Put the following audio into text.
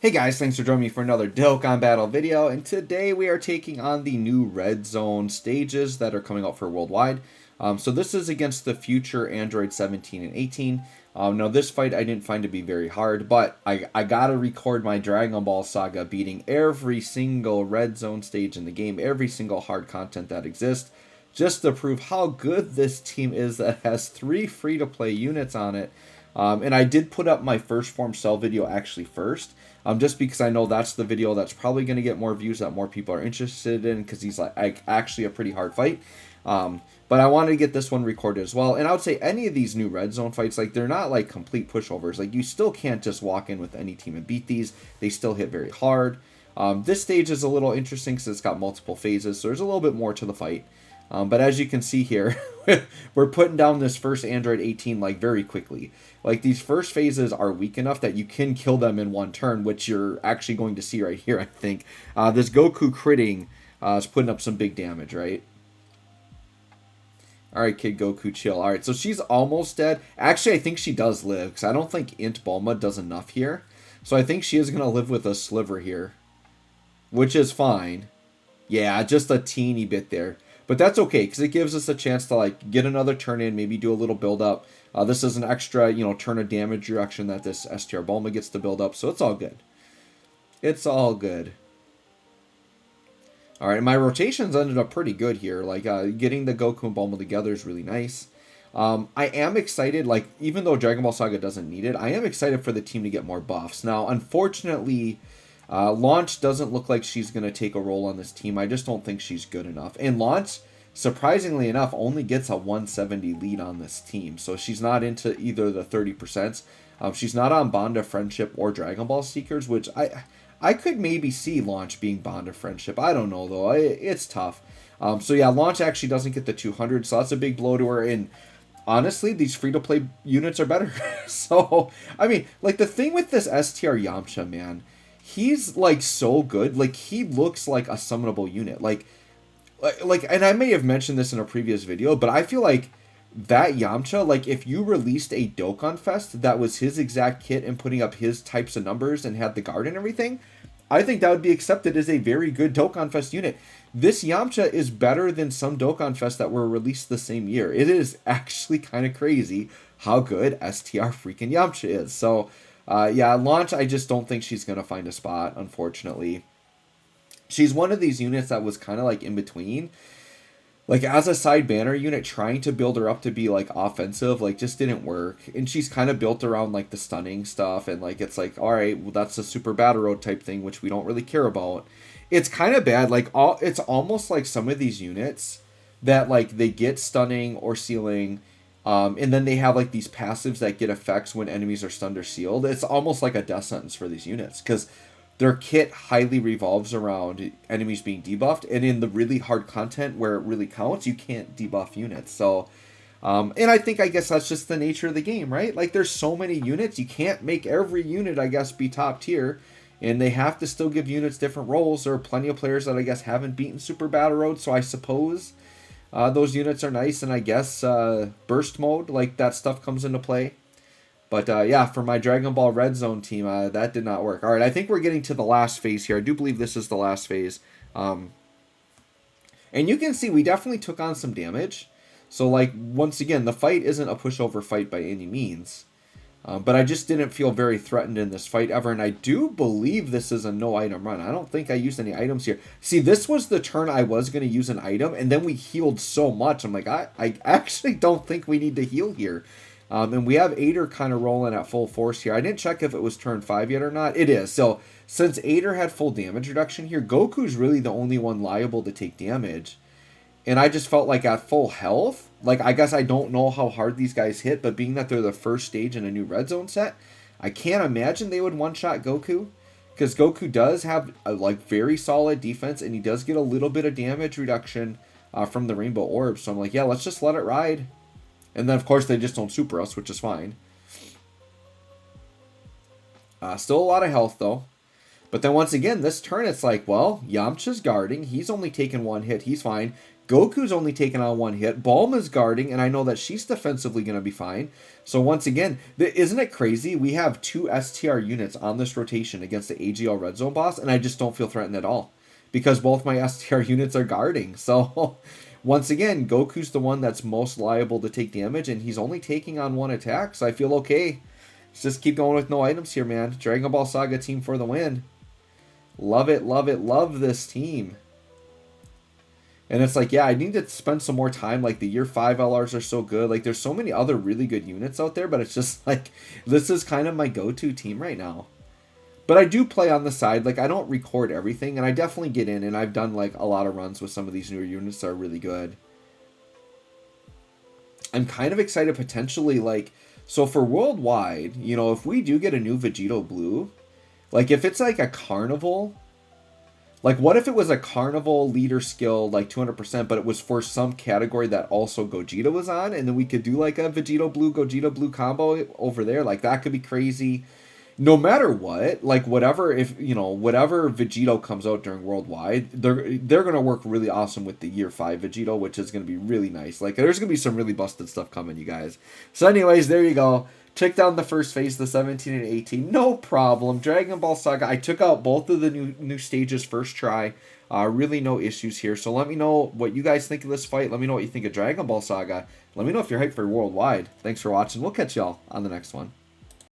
Hey guys, thanks for joining me for another Dokkan Battle video, and today we are taking on the new Red Zone stages that are coming out for Worldwide. So this is against the future Android 17 and 18. Now this fight I didn't find to be very hard, but I gotta record my Dragon Ball Saga beating every single Red Zone stage in the game, every single hard content that exists, just to prove how good this team is that has 3 free-to-play units on it. And I did put up my first form cell video actually first, just because I know that's the video that's probably going to get more views that more people are interested in, because he's like actually a pretty hard fight. But I wanted to get this one recorded as well. And I would say any of these new Red Zone fights, like, they're not like complete pushovers. Like, you still can't just walk in with any team and beat these. They still hit very hard. This stage is a little interesting because it's got multiple phases, so there's a little bit more to the fight. But as you can see here, we're putting down this first Android 18 like very quickly. Like, these first phases are weak enough that you can kill them in one turn, which you're actually going to see right here, I think. This Goku critting is putting up some big damage, right? Alright, Kid Goku, chill. Alright, so she's almost dead. Actually, I think she does live, because I don't think Int Bulma does enough here. So I think she is going to live with a sliver here, which is fine. Yeah, just a teeny bit there. But that's okay, because it gives us a chance to, like, get another turn in, maybe do a little build-up. This is an extra, turn of damage reduction that this STR Bulma gets to build up, so it's all good. It's all good. Alright, my rotations ended up pretty good here. Like, getting the Goku and Bulma together is really nice. I am excited, like, even though Dragon Ball Saga doesn't need it, I am excited for the team to get more buffs. Now, unfortunately, Launch doesn't look like she's going to take a role on this team. I just don't think she's good enough. And Launch, surprisingly enough, only gets a 170 lead on this team. So she's not into either the 30%. She's not on Bond of Friendship or Dragon Ball Seekers, which I could maybe see Launch being Bond of Friendship. I don't know, though. It's tough. So yeah, Launch actually doesn't get the 200, so that's a big blow to her. And honestly, these free-to-play units are better. So, I mean, like, the thing with this STR Yamcha, man, he's, like, so good. Like, he looks like a summonable unit. Like, and I may have mentioned this in a previous video, but I feel like that Yamcha, like, if you released a Dokkan Fest that was his exact kit and putting up his types of numbers and had the guard and everything, I think that would be accepted as a very good Dokkan Fest unit. This Yamcha is better than some Dokkan Fest that were released the same year. It is actually kind of crazy how good STR freaking Yamcha is. So, yeah, Launch, I just don't think she's going to find a spot, unfortunately. She's one of these units that was kind of like in between. Like, as a side banner unit, trying to build her up to be, like, offensive, like, just didn't work. And she's kind of built around, like, the stunning stuff. And, like, it's like, all right, well, that's a Super Battle Road type thing, which we don't really care about. It's kind of bad. Like, it's almost like some of these units that, like, they get stunning or sealing, and then they have, like, these passives that get effects when enemies are stunned or sealed. It's almost like a death sentence for these units, because their kit highly revolves around enemies being debuffed, and in the really hard content where it really counts, you can't debuff units. So, and I guess that's just the nature of the game, right? Like, there's so many units, you can't make every unit, I guess, be top tier, and they have to still give units different roles. There are plenty of players that I guess haven't beaten Super Battle Road, so I suppose those units are nice, and I guess burst mode, like, that stuff comes into play. But, yeah, for my Dragon Ball Red Zone team, that did not work. All right, I think we're getting to the last phase here. I do believe this is the last phase. And you can see we definitely took on some damage. So, like, once again, the fight isn't a pushover fight by any means. But I just didn't feel very threatened in this fight ever. And I do believe this is a no-item run. I don't think I used any items here. See, this was the turn I was going to use an item, and then we healed so much. I'm like, I actually don't think we need to heal here. And we have Ader kind of rolling at full force here. I didn't check if it was turn 5 yet or not. It is. So, since Ader had full damage reduction here, Goku's really the only one liable to take damage. And I just felt like at full health, like, I guess I don't know how hard these guys hit, but being that they're the first stage in a new Red Zone set, I can't imagine they would one-shot Goku. Because Goku does have, like, very solid defense, and he does get a little bit of damage reduction from the Rainbow Orb. So I'm like, yeah, let's just let it ride. And then, of course, they just don't super us, which is fine. Still a lot of health, though. But then once again, this turn, it's like, well, Yamcha's guarding. He's only taken one hit. He's fine. Goku's only taken on one hit. Bulma's guarding, and I know that she's defensively going to be fine. So once again, isn't it crazy? We have 2 STR units on this rotation against the AGL Red Zone boss, and I just don't feel threatened at all. Because both my STR units are guarding. So once again, Goku's the one that's most liable to take damage, and he's only taking on 1 attack, so I feel okay. Let's just keep going with no items here, man. Dragon Ball Saga team for the win. Love it, love it, love this team. And it's like, yeah, I need to spend some more time. Like, the year 5 LRs are so good. Like, there's so many other really good units out there, but it's just like, this is kind of my go-to team right now. But I do play on the side. Like, I don't record everything, and I definitely get in, and I've done, like, a lot of runs with some of these newer units that are really good. I'm kind of excited potentially, like, so for Worldwide, you know, if we do get a new Vegito Blue, like, if it's like a Carnival, like, what if it was a Carnival leader skill, like 200%, but it was for some category that also Gogeta was on, and then we could do like a Vegito Blue, Gogeta Blue combo over there. Like, that could be crazy. No matter what, like, whatever, if, you know, whatever Vegito comes out during Worldwide, they're going to work really awesome with the year 5 Vegito, which is going to be really nice. Like, there's going to be some really busted stuff coming, you guys. So anyways, there you go. Took down the first phase, the 17 and 18. No problem. Dragon Ball Saga. I took out both of the new stages first try. Really no issues here. So let me know what you guys think of this fight. Let me know what you think of Dragon Ball Saga. Let me know if you're hyped for Worldwide. Thanks for watching. We'll catch y'all on the next one.